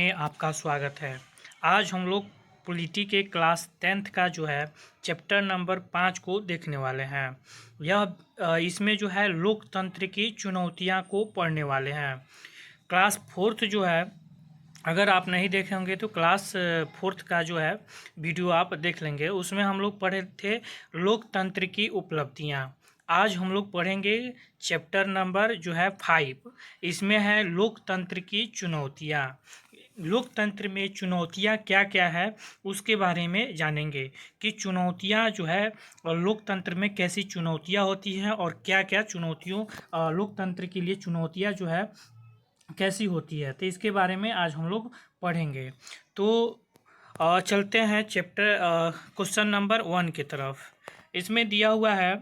में आपका स्वागत है। आज हम लोग पॉलिटी के क्लास 10th का जो है चैप्टर नंबर 5 को देखने वाले हैं। इसमें जो है लोकतंत्र की चुनौतियां को पढ़ने वाले हैं। क्लास 4th जो है, अगर आप नहीं देखे होंगे तो क्लास 4th का जो है वीडियो आप देख लेंगे। उसमें हम लोग पढ़े थे लोकतंत्र की उपलब्धियां। आज हम लोग पढ़ेंगे चैप्टर नंबर जो है 5। इसमें है लोकतंत्र की चुनौतियां। लोकतंत्र में चुनौतियां क्या क्या है उसके बारे में जानेंगे कि चुनौतियां जो है लोकतंत्र में कैसी चुनौतियां होती हैं और क्या क्या चुनौतियों लोकतंत्र के लिए चुनौतियां जो है कैसी होती है, तो इसके बारे में आज हम लोग पढ़ेंगे। तो चलते हैं चैप्टर क्वेश्चन नंबर 1 की तरफ। इसमें दिया हुआ है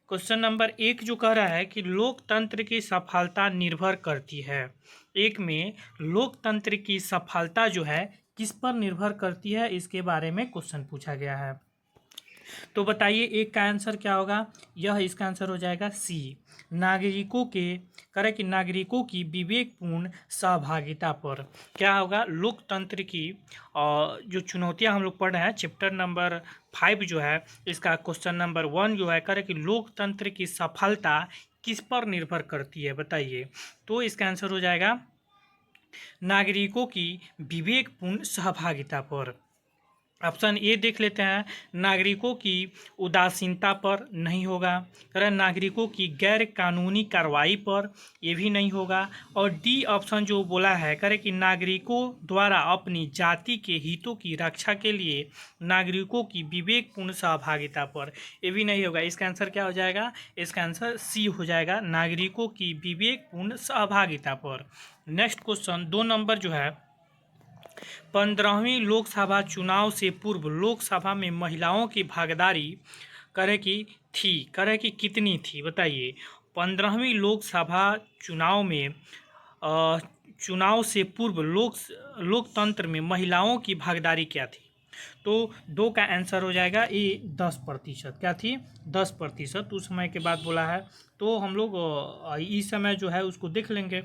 क्वेश्चन नंबर 1 जो कह रहा है कि लोकतंत्र की सफलता निर्भर करती है। एक में लोकतंत्र की सफलता जो है किस पर निर्भर करती है, इसके बारे में क्वेश्चन पूछा गया है। तो बताइए एक का आंसर क्या होगा। यह इसका आंसर हो जाएगा सी, नागरिकों के करे कि नागरिकों की विवेकपूर्ण सहभागिता पर। क्या होगा, लोकतंत्र की जो चुनौतियां हम लोग पढ़ रहे हैं चैप्टर नंबर 5 जो है, इसका क्वेश्चन नंबर 1 जो है करे कि लोकतंत्र की सफलता किस पर निर्भर करती है, बताइए। तो इसका आंसर हो जाएगा नागरिकों की विवेकपूर्ण सहभागिता पर। ऑप्शन ए देख लेते हैं, नागरिकों की उदासीनता पर नहीं होगा। करें नागरिकों की गैर कानूनी कार्रवाई पर, ये भी नहीं होगा। और डी ऑप्शन जो बोला है करे कि नागरिकों द्वारा अपनी जाति के हितों की रक्षा के लिए नागरिकों की विवेकपूर्ण सहभागिता पर, ये भी नहीं होगा। इसका आंसर क्या हो जाएगा, इसका आंसर सी हो जाएगा, नागरिकों की विवेकपूर्ण सहभागिता पर। नेक्स्ट क्वेश्चन 2 नंबर जो है, 15वीं लोकसभा चुनाव से पूर्व लोकसभा में महिलाओं की भागीदारी करे की थी, करे की कितनी थी, बताइए। 15वीं लोकसभा चुनाव में चुनाव से पूर्व लोकतंत्र में महिलाओं की भागीदारी क्या थी। तो 2 का आंसर हो जाएगा ये 10%। क्या थी, 10%। उस समय के बाद बोला है, तो हम लोग इस समय जो है उसको देख लेंगे।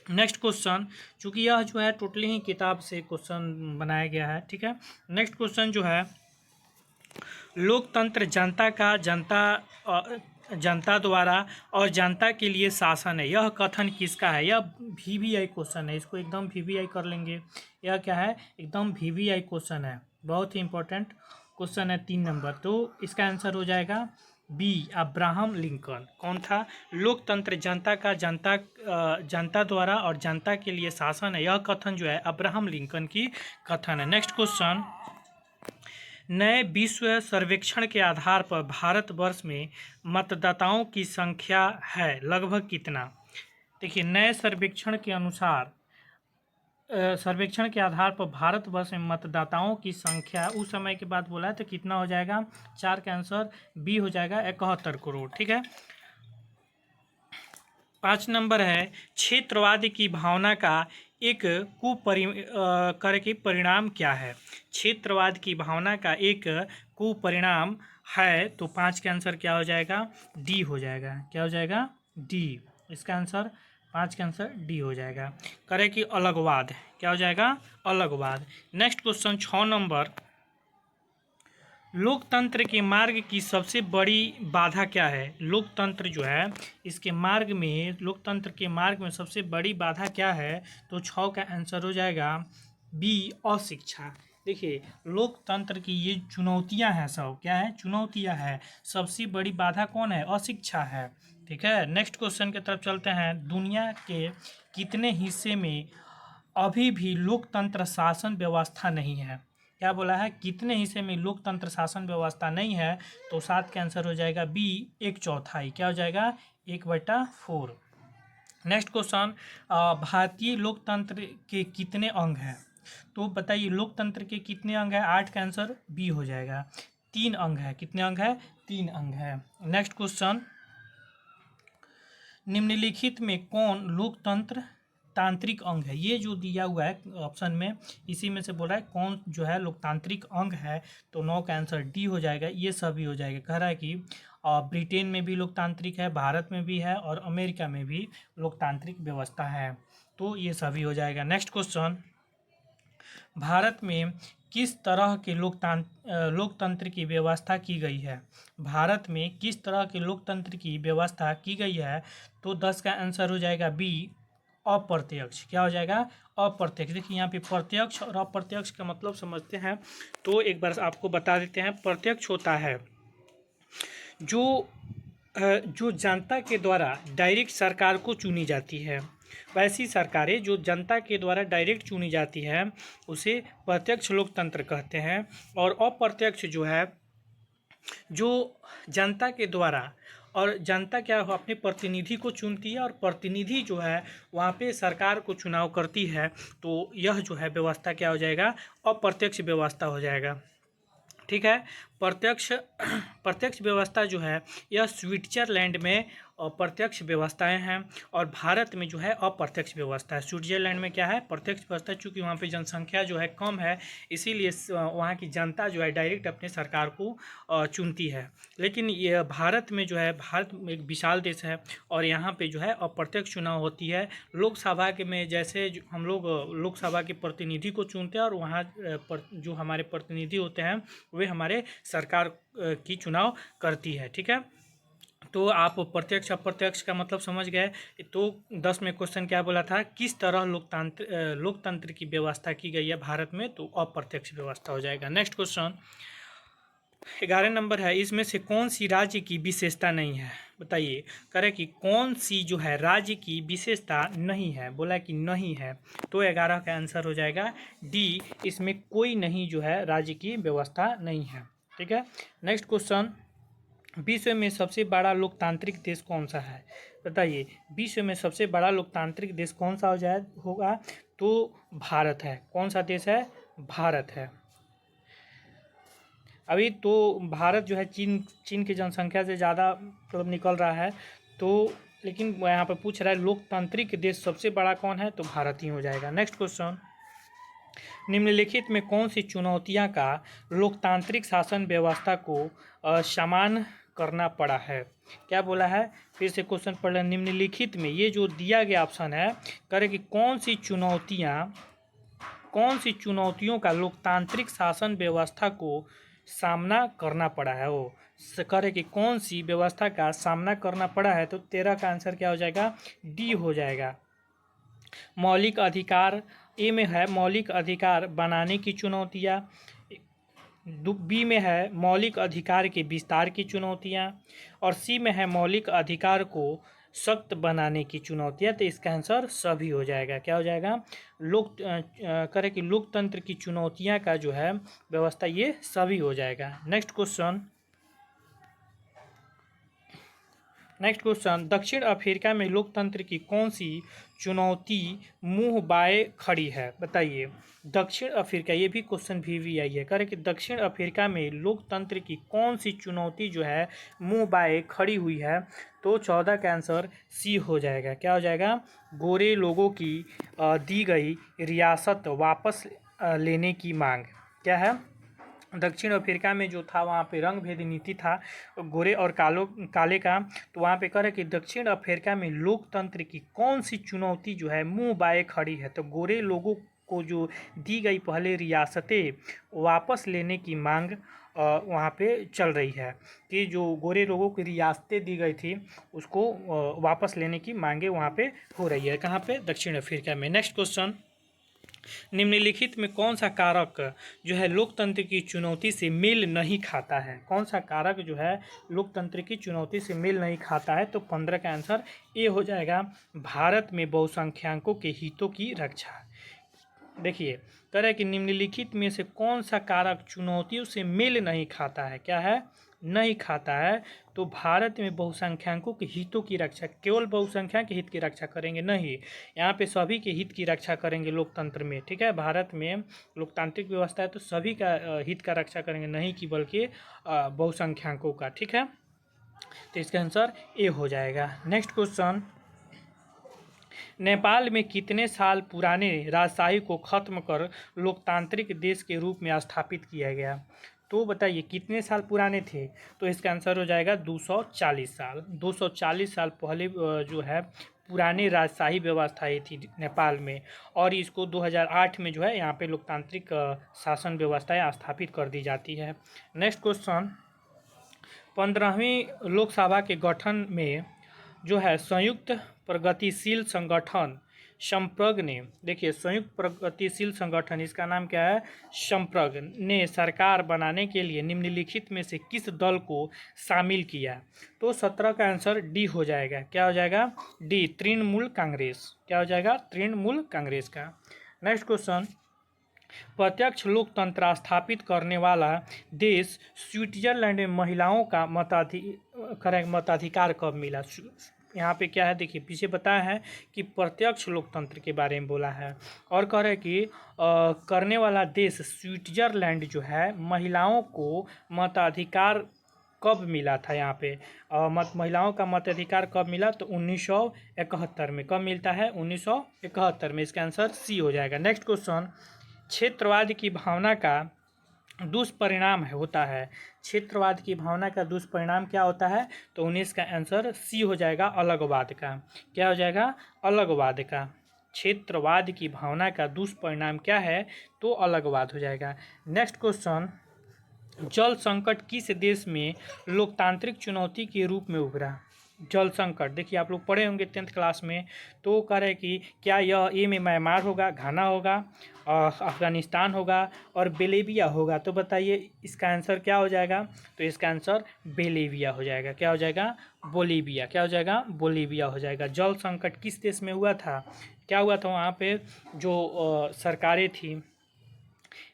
नेक्स्ट क्वेश्चन, चूंकि यह जो है टोटली ही किताब से क्वेश्चन बनाया गया है, ठीक है। नेक्स्ट क्वेश्चन जो है, लोकतंत्र जनता का जनता द्वारा और जनता के लिए शासन है, यह कथन किसका है। यह VVI क्वेश्चन है, इसको एकदम VVI कर लेंगे। यह क्या है, एकदम VVI क्वेश्चन है, बहुत ही इंपॉर्टेंट क्वेश्चन है 3 नंबर। तो इसका आंसर हो जाएगा बी, अब्राहम लिंकन। कौन था, लोकतंत्र जनता का जनता द्वारा और जनता के लिए शासन है, यह कथन जो है अब्राहम लिंकन की कथन है। नेक्स्ट क्वेश्चन, नए विश्व सर्वेक्षण के आधार पर भारतवर्ष में मतदाताओं की संख्या है लगभग कितना। देखिए, नए सर्वेक्षण के अनुसार सर्वेक्षण के आधार पर भारतवर्ष में मतदाताओं की संख्या उस समय के बाद बोला है तो कितना हो जाएगा, 4 का आंसर बी हो जाएगा, 71 करोड़, ठीक है। 5 नंबर है, क्षेत्रवाद की भावना का एक परिणाम क्या है। क्षेत्रवाद की भावना का एक कुपरिणाम है, तो 5 का आंसर क्या हो जाएगा, डी हो जाएगा। क्या हो जाएगा, डी। इसका आंसर 5 का आंसर डी हो जाएगा, करे कि अलगवाद। क्या हो जाएगा, अलगवाद। नेक्स्ट क्वेश्चन 6 नंबर, लोकतंत्र के मार्ग की सबसे बड़ी बाधा क्या है। लोकतंत्र जो है इसके मार्ग में, लोकतंत्र के मार्ग में सबसे बड़ी बाधा क्या है, तो 6 का आंसर हो जाएगा बी, अशिक्षा। देखिए, लोकतंत्र की ये चुनौतियां हैं, सब क्या है, चुनौतियां हैं। सबसे बड़ी बाधा कौन है, अशिक्षा है, ठीक है। नेक्स्ट क्वेश्चन की तरफ चलते हैं, दुनिया के कितने हिस्से में अभी भी लोकतंत्र शासन व्यवस्था नहीं है। क्या बोला है, कितने हिस्से में लोकतंत्र शासन व्यवस्था नहीं है, तो 7 का आंसर हो जाएगा बी, 1/4। क्या हो जाएगा, 1/4। नेक्स्ट क्वेश्चन, भारतीय लोकतंत्र के कितने अंग हैं, तो बताइए लोकतंत्र के कितने अंग हैं। 8 का आंसर बी हो जाएगा, 3 अंग है। कितने अंग है, 3 अंग है। नेक्स्ट क्वेश्चन, निम्नलिखित में कौन लोकतंत्र तांत्रिक अंग है। ये जो दिया हुआ है ऑप्शन में, इसी में से बोल रहा है कौन जो है लोकतांत्रिक अंग है, तो 9 का आंसर डी हो जाएगा, ये सभी हो जाएगा। कह रहा है कि ब्रिटेन में भी लोकतांत्रिक है, भारत में भी है और अमेरिका में भी लोकतांत्रिक व्यवस्था है, तो ये सभी हो जाएगा। नेक्स्ट क्वेश्चन, भारत में किस तरह के लोकतंत्र की व्यवस्था की गई है? भारत में किस तरह के लोकतंत्र की व्यवस्था की गई है? तो 10 का आंसर हो जाएगा बी, अप्रत्यक्ष। क्या हो जाएगा? अप्रत्यक्ष। देखिए यहाँ पे प्रत्यक्ष और अप्रत्यक्ष का मतलब समझते हैं, तो एक बार आपको बता देते हैं। प्रत्यक्ष होता है जो जनता के द्वारा डायरेक्ट सरकार को चुनी जाती है, वैसी सरकारें जो जनता के द्वारा डायरेक्ट चुनी जाती है उसे प्रत्यक्ष लोकतंत्र कहते हैं। और अप्रत्यक्ष जो है, जो जनता के द्वारा, और जनता क्या हो अपने प्रतिनिधि को चुनती है और प्रतिनिधि जो है वहाँ पे सरकार को चुनाव करती है, तो यह जो है व्यवस्था क्या हो जाएगा? अप्रत्यक्ष व्यवस्था हो जाएगा। ठीक है। प्रत्यक्ष प्रत्यक्ष व्यवस्था जो है यह स्विट्जरलैंड में प्रत्यक्ष व्यवस्थाएं हैं, और भारत में जो है अप्रत्यक्ष व्यवस्था है। स्विट्जरलैंड में क्या है? प्रत्यक्ष व्यवस्था, चूँकि वहाँ पे जनसंख्या जो है कम है, इसीलिए वहाँ की जनता जो है डायरेक्ट अपने सरकार को चुनती है। लेकिन ये भारत में जो है, भारत एक विशाल देश है और यहाँ पे जो है अप्रत्यक्ष चुनाव होती है। लोकसभा के में जैसे हम लोग लोकसभा के प्रतिनिधि को चुनते हैं, और वहाँ जो हमारे प्रतिनिधि होते हैं वे हमारे सरकार की चुनाव करती है। ठीक है, तो आप प्रत्यक्ष अप्रत्यक्ष का मतलब समझ गए। तो 10 में क्वेश्चन क्या बोला था? किस तरह लोकतंत्र की व्यवस्था की गई है भारत में? तो अप्रत्यक्ष व्यवस्था हो जाएगा। नेक्स्ट क्वेश्चन 11 नंबर है, इसमें से कौन सी राज्य की विशेषता नहीं है? बताइए। करे कि कौन सी जो है राज्य की विशेषता नहीं है? बोला कि नहीं है, तो 11 का आंसर हो जाएगा डी, इसमें कोई नहीं जो है राज्य की व्यवस्था नहीं है। ठीक है। नेक्स्ट क्वेश्चन, विश्व में सबसे बड़ा लोकतांत्रिक देश कौन सा है? बताइए। विश्व में सबसे बड़ा लोकतांत्रिक देश कौन सा होगा? तो भारत है। कौन सा देश है? भारत है। अभी तो भारत जो है चीन की जनसंख्या से ज़्यादा मतलब निकल रहा है, तो लेकिन यहाँ पर पूछ रहा है लोकतांत्रिक देश सबसे बड़ा कौन है? तो भारत ही हो जाएगा। नेक्स्ट क्वेश्चन, निम्नलिखित में कौन सी चुनौतियाँ का लोकतांत्रिक शासन व्यवस्था को सामना करना पड़ा है? क्या बोला है? फिर से क्वेश्चन पढ़ लें। निम्नलिखित में, ये जो दिया गया ऑप्शन है, करे कि कौन सी चुनौतियों का लोकतांत्रिक शासन व्यवस्था को सामना करना पड़ा है? वो करे कि कौन सी व्यवस्था का सामना करना पड़ा है? तो 13 का आंसर क्या हो जाएगा? डी हो जाएगा। मौलिक अधिकार, ए में है मौलिक अधिकार बनाने की चुनौतियाँ, बी में है मौलिक अधिकार के विस्तार की चुनौतियाँ, और सी में है मौलिक अधिकार को सख्त बनाने की चुनौतियाँ। तो इसका आंसर सभी हो जाएगा। क्या हो जाएगा? करे कि लोकतंत्र की चुनौतियाँ का जो है व्यवस्था, ये सभी हो जाएगा। नेक्स्ट क्वेश्चन, दक्षिण अफ्रीका में लोकतंत्र की कौन सी चुनौती मुंह बाए खड़ी है? बताइए। दक्षिण अफ्रीका, ये भी क्वेश्चन VVI है। करे कि दक्षिण अफ्रीका में लोकतंत्र की कौन सी चुनौती जो है मुंह बाए खड़ी हुई है? तो 14 का आंसर सी हो जाएगा। क्या हो जाएगा? गोरे लोगों की दी गई रियासत वापस लेने की मांग। क्या है? दक्षिण अफ्रीका में जो था वहाँ पे रंग भेद नीति था गोरे और काले का, तो वहाँ पे कह रहे कि दक्षिण अफ्रीका में लोकतंत्र की कौन सी चुनौती जो है मुंह बाए खड़ी है? तो गोरे लोगों को जो दी गई पहले रियासतें वापस लेने की मांग वहाँ पे चल रही है, कि जो गोरे लोगों की रियासतें दी गई थी उसको वापस लेने की मांगे वहाँ पे हो रही है। कहाँ पे? दक्षिण अफ्रीका में। नेक्स्ट क्वेश्चन, निम्नलिखित में कौन सा कारक जो है लोकतंत्र की चुनौती से मेल नहीं खाता है? कौन सा कारक जो है लोकतंत्र की चुनौती से मेल नहीं खाता है? तो 15 का आंसर ए हो जाएगा। भारत में बहुसंख्यकों के हितों की रक्षा। देखिए, कह रहे कि निम्नलिखित में से कौन सा कारक चुनौतियों से मेल नहीं खाता है? क्या है? नहीं खाता है। तो भारत में बहुसंख्यकों के हितों की रक्षा, केवल बहुसंख्यक के हित की रक्षा करेंगे नहीं, यहाँ पे सभी के हित की रक्षा करेंगे लोकतंत्र में। ठीक है, भारत में लोकतांत्रिक व्यवस्था है तो सभी का हित का रक्षा करेंगे, नहीं कि बल्कि बहुसंख्यकों का। ठीक है, तो इसका आंसर ए हो जाएगा। नेक्स्ट क्वेश्चन, नेपाल में कितने साल पुराने राजशाही को खत्म कर लोकतांत्रिक देश के रूप में स्थापित किया गया? तो बताइए कितने साल पुराने थे? तो इसका आंसर हो जाएगा 240 साल। 240 साल पहले जो है पुरानी राजशाही व्यवस्थाएं थी नेपाल में, और इसको 2008 में जो है यहाँ पे लोकतांत्रिक शासन व्यवस्थाएं स्थापित कर दी जाती है। नेक्स्ट क्वेश्चन, 15वीं लोकसभा के गठन में जो है संयुक्त प्रगतिशील संगठन संप्रग ने, देखिए संयुक्त प्रगतिशील संगठन, इसका नाम क्या है, संप्रग ने सरकार बनाने के लिए निम्नलिखित में से किस दल को शामिल किया? तो 17 का आंसर डी हो जाएगा। क्या हो जाएगा? डी, तृणमूल कांग्रेस। क्या हो जाएगा? तृणमूल कांग्रेस का। नेक्स्ट क्वेश्चन, प्रत्यक्ष लोकतंत्र स्थापित करने वाला देश स्विट्जरलैंड में महिलाओं का मताधिकार कब मिला? यहाँ पे क्या है, देखिए पीछे बताया है कि प्रत्यक्ष लोकतंत्र के बारे में बोला है, और कह रहे कि करने वाला देश स्विट्जरलैंड जो है महिलाओं को मताधिकार कब मिला था? यहाँ पे महिलाओं का मताधिकार कब मिला? तो 1971 में। कब मिलता है? 1971 में। इसका आंसर सी हो जाएगा। नेक्स्ट क्वेश्चन, क्षेत्रवाद की भावना का दुष्परिणाम होता है। क्षेत्रवाद की भावना का दुष्परिणाम क्या होता है? तो 19 का आंसर सी हो जाएगा, अलगवाद का। क्या हो जाएगा? अलगवाद का। क्षेत्रवाद की भावना का दुष्परिणाम क्या है? तो अलगवाद हो जाएगा। नेक्स्ट क्वेश्चन, जल संकट किस देश में लोकतांत्रिक चुनौती के रूप में उभरा? जल संकट, देखिए आप लोग पढ़े होंगे 10th क्लास में, तो कह रहे कि क्या यह ए में म्यांमार होगा, घाना होगा, अफगानिस्तान होगा और बोलीविया होगा? तो बताइए इसका आंसर क्या हो जाएगा? तो इसका आंसर बोलीविया हो जाएगा। क्या हो जाएगा? बोलीविया। क्या हो जाएगा? बोलीविया हो जाएगा। जल संकट किस देश में हुआ था? क्या हुआ था वहाँ पे? जो सरकारें थी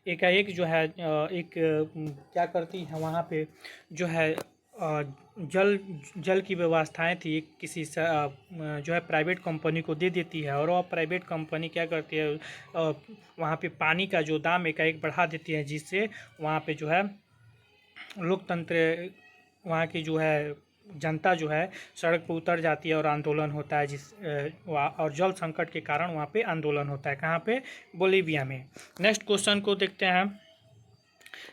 एकाएक जो है क्या करती है वहाँ पे जो है जल की व्यवस्थाएं थी, किसी जो है प्राइवेट कंपनी को दे देती है, और वह प्राइवेट कंपनी क्या करती है, वहाँ पे पानी का जो दाम एकाएक बढ़ा देती है, जिससे वहाँ पे जो है लोकतंत्र, वहाँ की जो है जनता जो है सड़क पर उतर जाती है और आंदोलन होता है, और जल संकट के कारण वहाँ पे आंदोलन होता है। कहाँ पे? बोलीविया में। नेक्स्ट क्वेश्चन को देखते हैं,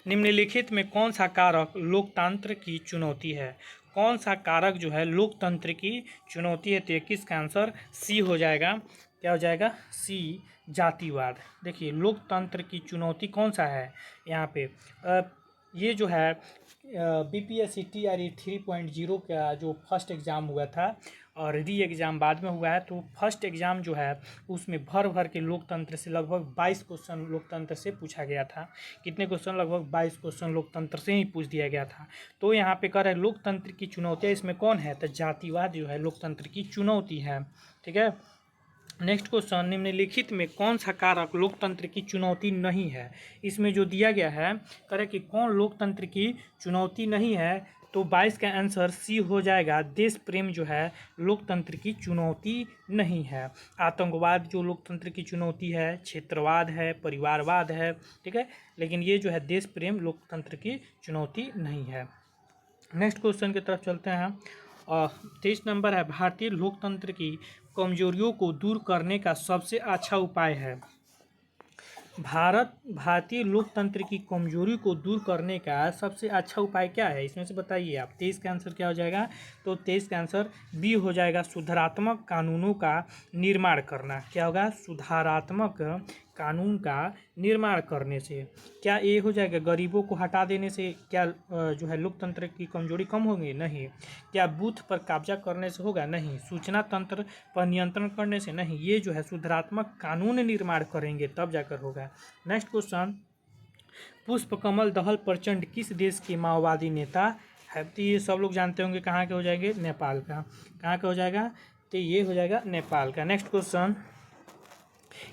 निम्नलिखित में कौन सा कारक लोकतंत्र की चुनौती है? कौन सा कारक जो है लोकतंत्र की चुनौती है? तो 21 का आंसर सी हो जाएगा। क्या हो जाएगा? सी, जातिवाद। देखिए लोकतंत्र की चुनौती कौन सा है यहाँ पे? ये जो है BPSC TRE 3.0 का जो फर्स्ट एग्ज़ाम हुआ था और री एग्ज़ाम बाद में हुआ है, तो फर्स्ट एग्ज़ाम जो है उसमें भर के लोकतंत्र से लगभग 22 क्वेश्चन लोकतंत्र से पूछा गया था। कितने क्वेश्चन? लगभग 22 क्वेश्चन लोकतंत्र से ही पूछ दिया गया था। तो यहाँ पे कह रहे हैं लोकतंत्र की चुनौतियाँ, इसमें कौन है? तो जातिवाद जो है लोकतंत्र की चुनौती है। ठीक है। नेक्स्ट क्वेश्चन, निम्नलिखित में कौन सा कारक लोकतंत्र की चुनौती नहीं है? इसमें जो दिया गया है करे कि कौन लोकतंत्र की चुनौती नहीं है, तो 22 का आंसर सी हो जाएगा। देश प्रेम जो है लोकतंत्र की चुनौती नहीं है। आतंकवाद जो लोकतंत्र की चुनौती है, क्षेत्रवाद है, परिवारवाद है, ठीक है, लेकिन ये जो है देश प्रेम लोकतंत्र की चुनौती नहीं है। नेक्स्ट क्वेश्चन की तरफ चलते हैं। 23 नंबर है, भारतीय लोकतंत्र की कमजोरियों को दूर करने का सबसे अच्छा उपाय है। भारतीय लोकतंत्र की कमजोरी को दूर करने का सबसे अच्छा उपाय क्या है? इसमें से बताइए आप। 23 का आंसर क्या हो जाएगा? तो 23 का आंसर बी हो जाएगा, सुधारात्मक कानूनों का निर्माण करना। क्या होगा? सुधारात्मक कानून का निर्माण करने से। क्या ये हो जाएगा? गरीबों को हटा देने से क्या जो है लोकतंत्र की कमजोरी कम होगी? नहीं। क्या बूथ पर कब्जा करने से होगा? नहीं। सूचना तंत्र पर नियंत्रण करने से? नहीं। ये जो है सुधारात्मक कानून निर्माण करेंगे तब जाकर होगा। नेक्स्ट क्वेश्चन, पुष्पकमल दहल प्रचंड किस देश के माओवादी नेता है? तो ये सब लोग जानते होंगे, कहाँ के हो जाएंगे? नेपाल का। कहाँ का हो जाएगा? तो ये हो जाएगा नेपाल का। नेक्स्ट क्वेश्चन,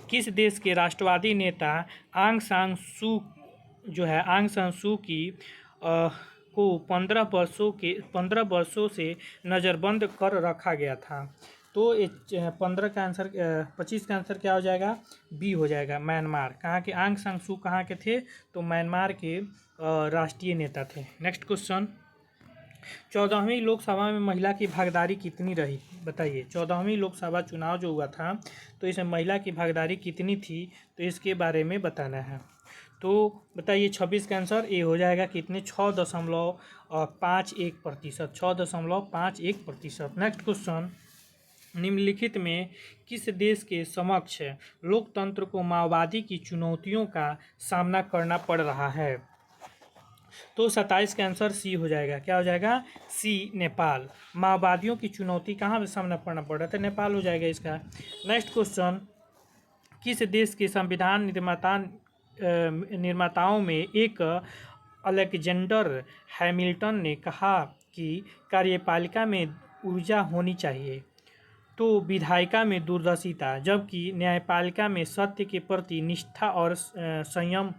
किस देश के राष्ट्रवादी नेता आंग सान सू की को 15 वर्षों से नज़रबंद कर रखा गया था? तो 15 का आंसर 25 का आंसर क्या हो जाएगा? बी हो जाएगा, म्यांमार। कहाँ के? आंग सान सू कहाँ के थे? तो म्यांमार के राष्ट्रीय नेता थे। नेक्स्ट क्वेश्चन, 14वीं लोकसभा में महिला की भागीदारी कितनी रही? बताइए। 14वीं लोकसभा चुनाव जो हुआ था तो इसमें महिला की भागीदारी कितनी थी? तो इसके बारे में बताना है। तो बताइए। 26 का आंसर ए हो जाएगा। कितने? 6.51%। 6.51%। नेक्स्ट क्वेश्चन, निम्नलिखित में किस देश के समक्ष लोकतंत्र को माओवादी की चुनौतियों का सामना करना पड़ रहा है? तो 27 का आंसर सी हो जाएगा। क्या हो जाएगा? सी, नेपाल। माओवादियों की चुनौती कहाँ पे सामना करना पड़ रहा था? नेपाल हो जाएगा इसका। नेक्स्ट क्वेश्चन, किस देश के संविधान निर्माताओं में एक अलेक्जेंडर हैमिल्टन ने कहा कि कार्यपालिका में ऊर्जा होनी चाहिए, तो विधायिका में दूरदर्शिता, जबकि न्यायपालिका में सत्य के प्रति निष्ठा और संयम।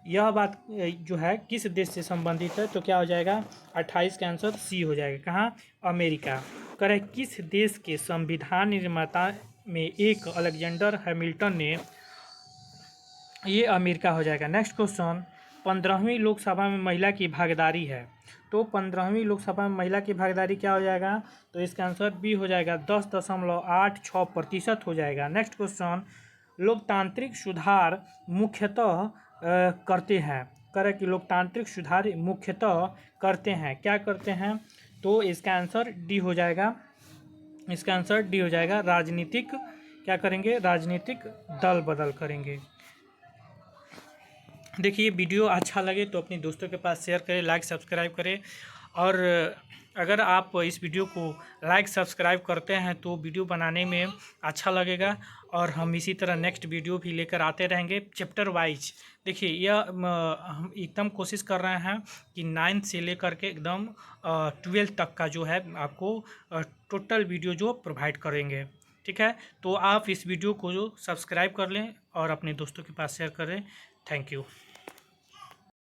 यह बात जो है किस देश से संबंधित है? तो क्या हो जाएगा? 28 का आंसर सी हो जाएगा। कहाँ? अमेरिका। करें, किस देश के संविधान निर्माता में एक अलेक्जेंडर हैमिल्टन ने, ये अमेरिका हो जाएगा। नेक्स्ट क्वेश्चन, 15वीं लोकसभा में महिला की भागीदारी है, तो 15वीं लोकसभा में महिला की भागीदारी क्या हो जाएगा? तो इसका आंसर बी हो जाएगा, 10.86% हो जाएगा। नेक्स्ट क्वेश्चन, लोकतांत्रिक सुधार मुख्यतः करते हैं, करें कि लोकतांत्रिक सुधार मुख्यतः करते हैं, क्या करते हैं? तो इसका आंसर डी हो जाएगा। इसका आंसर डी हो जाएगा, राजनीतिक, क्या करेंगे? राजनीतिक दल बदल करेंगे। देखिए, वीडियो अच्छा लगे तो अपने दोस्तों के पास शेयर करें, लाइक सब्सक्राइब करें, और अगर आप इस वीडियो को लाइक सब्सक्राइब करते हैं तो वीडियो बनाने में अच्छा लगेगा, और हम इसी तरह नेक्स्ट वीडियो भी लेकर आते रहेंगे चैप्टर वाइज। देखिए, यह हम एकदम कोशिश कर रहे हैं कि 9th से लेकर के एकदम 12th तक का जो है आपको टोटल वीडियो जो प्रोवाइड करेंगे। ठीक है, तो आप इस वीडियो को जो सब्सक्राइब कर लें और अपने दोस्तों के पास शेयर करें। Thank you.